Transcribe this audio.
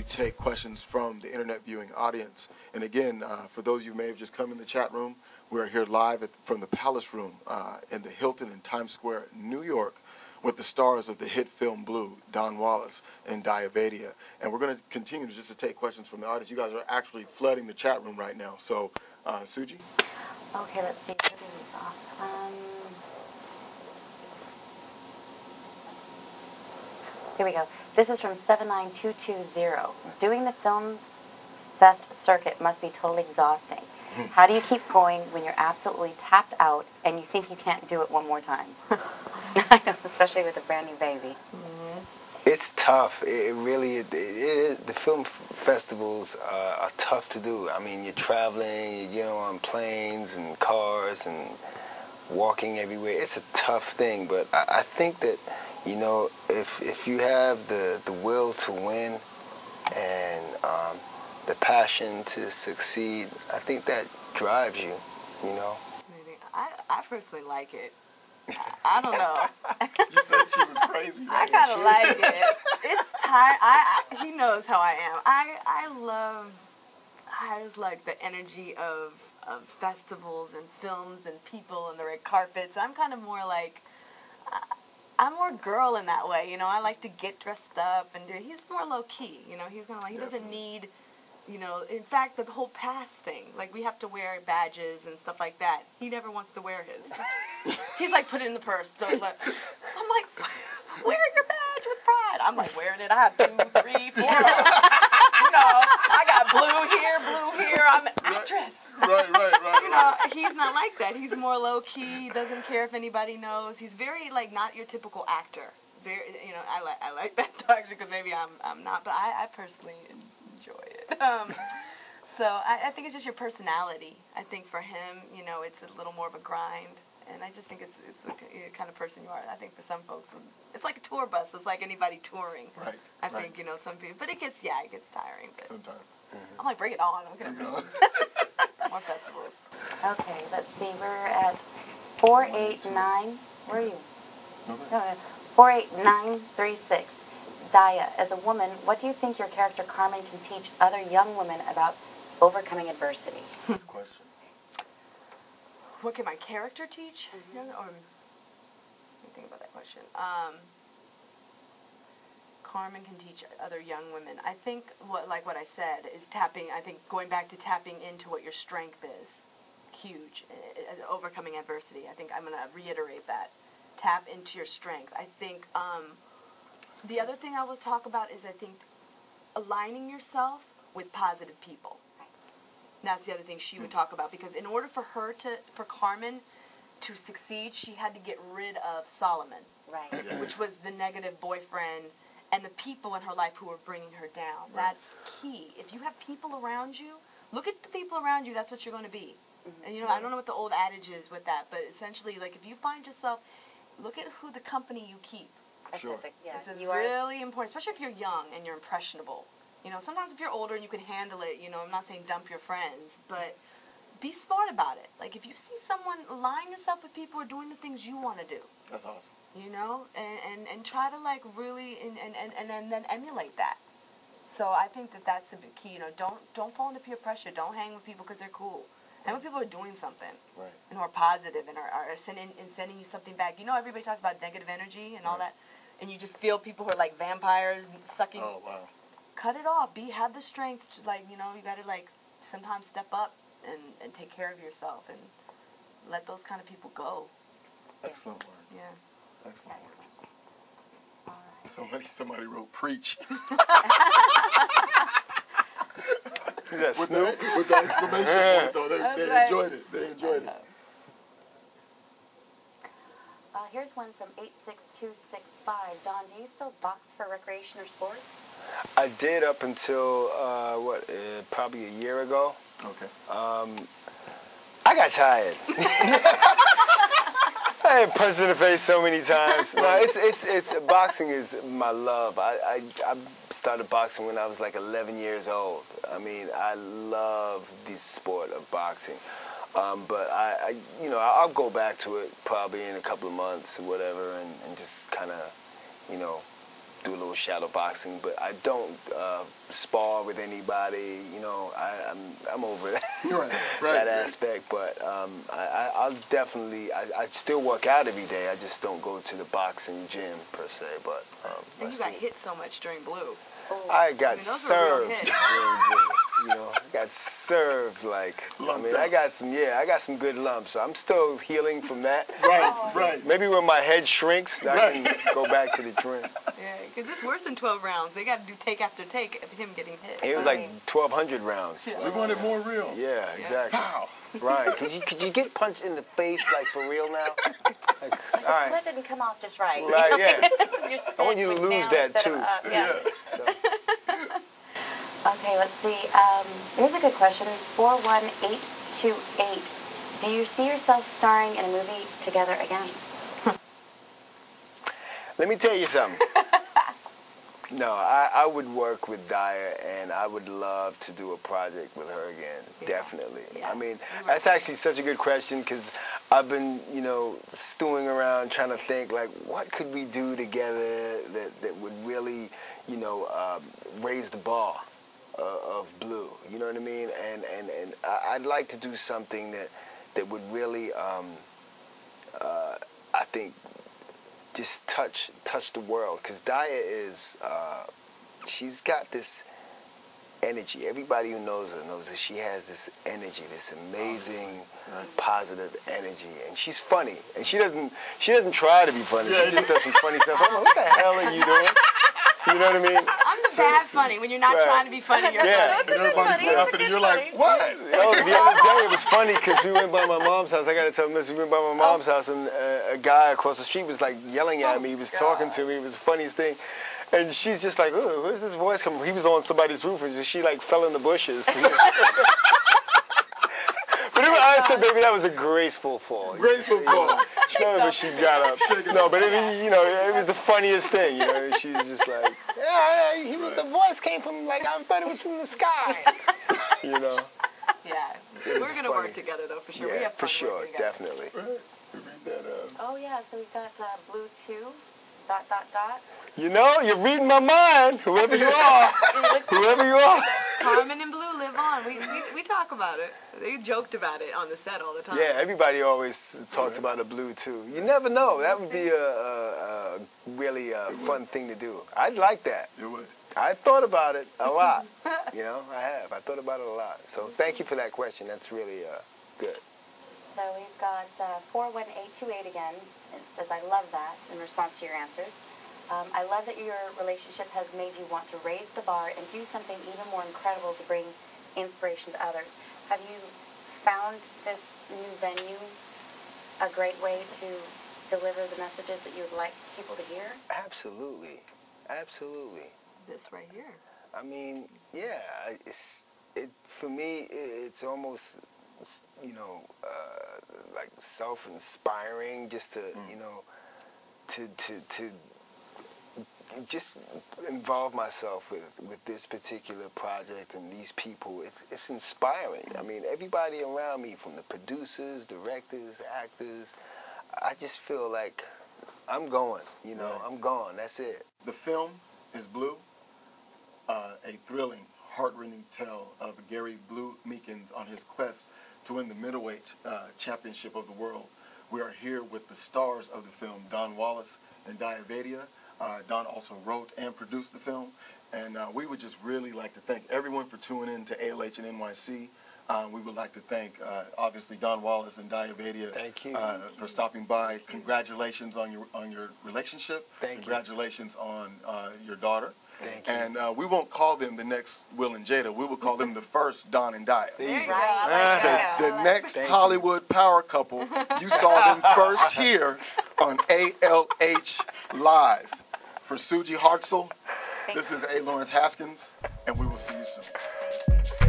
to take questions from the internet viewing audience. And again, for those of you who may have just come in the chat room, we're here live from the Palace Room in the Hilton in Times Square, New York, with the stars of the hit film Blue, Don Wallace and Daya Vaidya. And we're going to continue just to take questions from the audience. You guys are actually flooding the chat room right now. So, Suji? Okay, let's see. Turn these off. Here we go. This is from 79220. Doing the film fest circuit must be totally exhausting. How do you keep going when you're absolutely tapped out and you think you can't do it one more time? I know, especially with a brand new baby. It's tough. It really is. The film festivals are tough to do. I mean, you're traveling, you get on planes and cars and walking everywhere. It's a tough thing, but I think that, you know, if you have the will to win and the passion to succeed, I think that drives you, you know. I personally like it. I don't know. You said she was crazy. I kind of like it. It's tired. He knows how I am. I just like the energy of festivals and films and people and the red carpets. I'm kind of more like, I'm more girl in that way, you know. I like to get dressed up and he's more low key, you know. He's gonna like, he doesn't need, you know, in fact, the whole pass thing, like we have to wear badges and stuff like that. He never wants to wear his. He's like, put it in the purse. Don't let. I'm like, wear your badge with pride. I'm like wearing it. I have 2, 3, 4. You know, I got blue here. I'm an actress. Right. You know, he's not like that. He's more low key. He doesn't care if anybody knows. He's very like not your typical actor. Very, you know, I like that actor because maybe I'm not, but I personally enjoy it. So I think it's just your personality. I think for him, you know, it's a little more of a grind, and I just think it's the kind of person you are. I think for some folks, it's like a tour bus. It's like anybody touring. Right. I think, you know, some people, but it gets tiring. But Sometimes. I'm like, bring it on. I'm gonna more festivals. Okay, let's see. We're at 489. Where are you? No, 48936. Daya, as a woman, what do you think your character Carmen can teach other young women about overcoming adversity? Good question. What can my character teach? Or, let me think about that question. Carmen can teach other young women. I think what I said is tapping. I think going back to tapping into what your strength is, huge. Overcoming adversity. I think I'm going to reiterate that. Tap into your strength. I think the other thing I will talk about is I think aligning yourself with positive people. That's the other thing she would talk about, because in order for Carmen to succeed, she had to get rid of Solomon, Right. which was the negative boyfriend and the people in her life who were bringing her down. Right. That's key. If you have people around you, look at the people around you, that's what you're going to be. And, you know, I don't know what the old adage is with that, but essentially, like, if you find yourself, look at who the company you keep. Sure. Yeah, It's you are. really important, especially if you're young and you're impressionable. You know, sometimes if you're older and you can handle it, you know, I'm not saying dump your friends, but be smart about it. Like, if you see someone align yourself with people who are doing the things you want to do, That's awesome. you know, and try to, like, really, and then emulate that. So I think that's the big key. You know, don't fall into peer pressure. Don't hang with people because they're cool. Hang with people who are doing something. Right. And who are positive and are sending you something back. You know, everybody talks about negative energy and all that, and you just feel people who are like vampires sucking. Oh, wow. Cut it off. Have the strength to, like, you know, you got to, like, sometimes step up and take care of yourself and let those kind of people go. Excellent word. Yeah. Excellent word. All right. Somebody wrote preach. Is that Snoop? With the exclamation point, though. They enjoyed it. They enjoyed it. Here's one from 86265. Don, do you still box for recreation or sport? I did up until, probably a year ago. Okay. I got tired. I had punched in the face so many times. No, it's boxing is my love. I started boxing when I was like 11 years old. I mean, I love the sport of boxing. But I'll go back to it probably in a couple of months or whatever, and just kind of, do a little shadow boxing, but I don't spar with anybody. You know, I'm over that, that aspect. But I'll definitely, I still work out every day. I just don't go to the boxing gym per se. But and you got hit so much during Blue. I got served during Blue. You know, I got served like. I got some good lumps. So I'm still healing from that. Right. Maybe when my head shrinks, I can go back to the gym. Yeah, because it's worse than 12 rounds. They got to do take after take of him getting hit. It was like 1,200 rounds. We wanted more real. Yeah, exactly. Pow. Ryan, could you get punched in the face like for real now? Like, the sweat didn't come off just right. Right, yeah. Your I want you to lose that too. So. Okay, let's see. Here's a good question. 41828. Do you see yourself starring in a movie together again? Let me tell you something. No, I would work with Daya, and I would love to do a project with her again. Definitely. Yeah. I mean, that's actually such a good question because I've been, you know, stewing around trying to think, like, what could we do together that would really, you know, raise the bar of Blue. You know what I mean? And I'd like to do something that would really, I think, just touch the world, because Daya is, she's got this energy. Everybody who knows her knows that she has this energy, this amazing, positive energy, and she's funny. And she doesn't try to be funny. She just does some funny stuff. I'm like, what the hell are you doing? You know what I mean? I'm the bad funny. When you're not trying to be funny, you're funny. And everybody's laughing, and you're like, what? Oh, the other day it was funny because we went by my mom's house. I got to tell Miss, we went by my mom's house, and a guy across the street was like yelling at me. He was talking to me. It was the funniest thing. And she's just like, oh, where's this voice coming from? He was on somebody's roof, and she like fell in the bushes. But I said, baby, that was a graceful fall. Graceful fall. But she got up. No, but it was, you know, it was the funniest thing. You know, she was just like, the voice came from, like, I thought it was from the sky. You know. Yeah, we're gonna work together though, for sure. Yeah, we have fun for sure, working together. definitely. Oh yeah, so we've got Blue 2. ... You know, you're reading my mind, whoever you are. Whoever you are. Carmen and Blue live on. We talk about it. They joked about it on the set all the time. Yeah, everybody always talked about a Blue too. You never know. That would be a really fun thing to do. I'd like that. You would. I thought about it a lot. You know, I have. I thought about it a lot. So thank you for that question. That's really good. So we've got 41828 again, as I love that in response to your answers. I love that your relationship has made you want to raise the bar and do something even more incredible to bring inspiration to others. Have you found this new venue a great way to deliver the messages that you would like people to hear? Absolutely. Absolutely. This right here. I mean, yeah, for me, it's almost, you know, like self-inspiring just to, you know, to just involve myself with this particular project and these people. It's inspiring. I mean, everybody around me, from the producers, directors, actors, I just feel like I'm going, you know, I'm gone. That's it. The film is Blue, a thrilling, heart-rending tale of Gary Blue Meekins on his quest to win the middleweight championship of the world. We are here with the stars of the film, Don Wallace and Daya Vaidya. Don also wrote and produced the film. And we would just really like to thank everyone for tuning in to ALH and NYC. We would like to thank, obviously, Don Wallace and Daya Vaidya. Thank you. For stopping by. Congratulations on your relationship. Thank you. Congratulations on your daughter. Thank you. And we won't call them the next Will and Jada. We will call them the first Don and Daya. There you go. Right. The next Hollywood power couple. You saw them first here on ALH Live. For Suji Hartzell, this is A. Lawrence Haskins, and we will see you soon.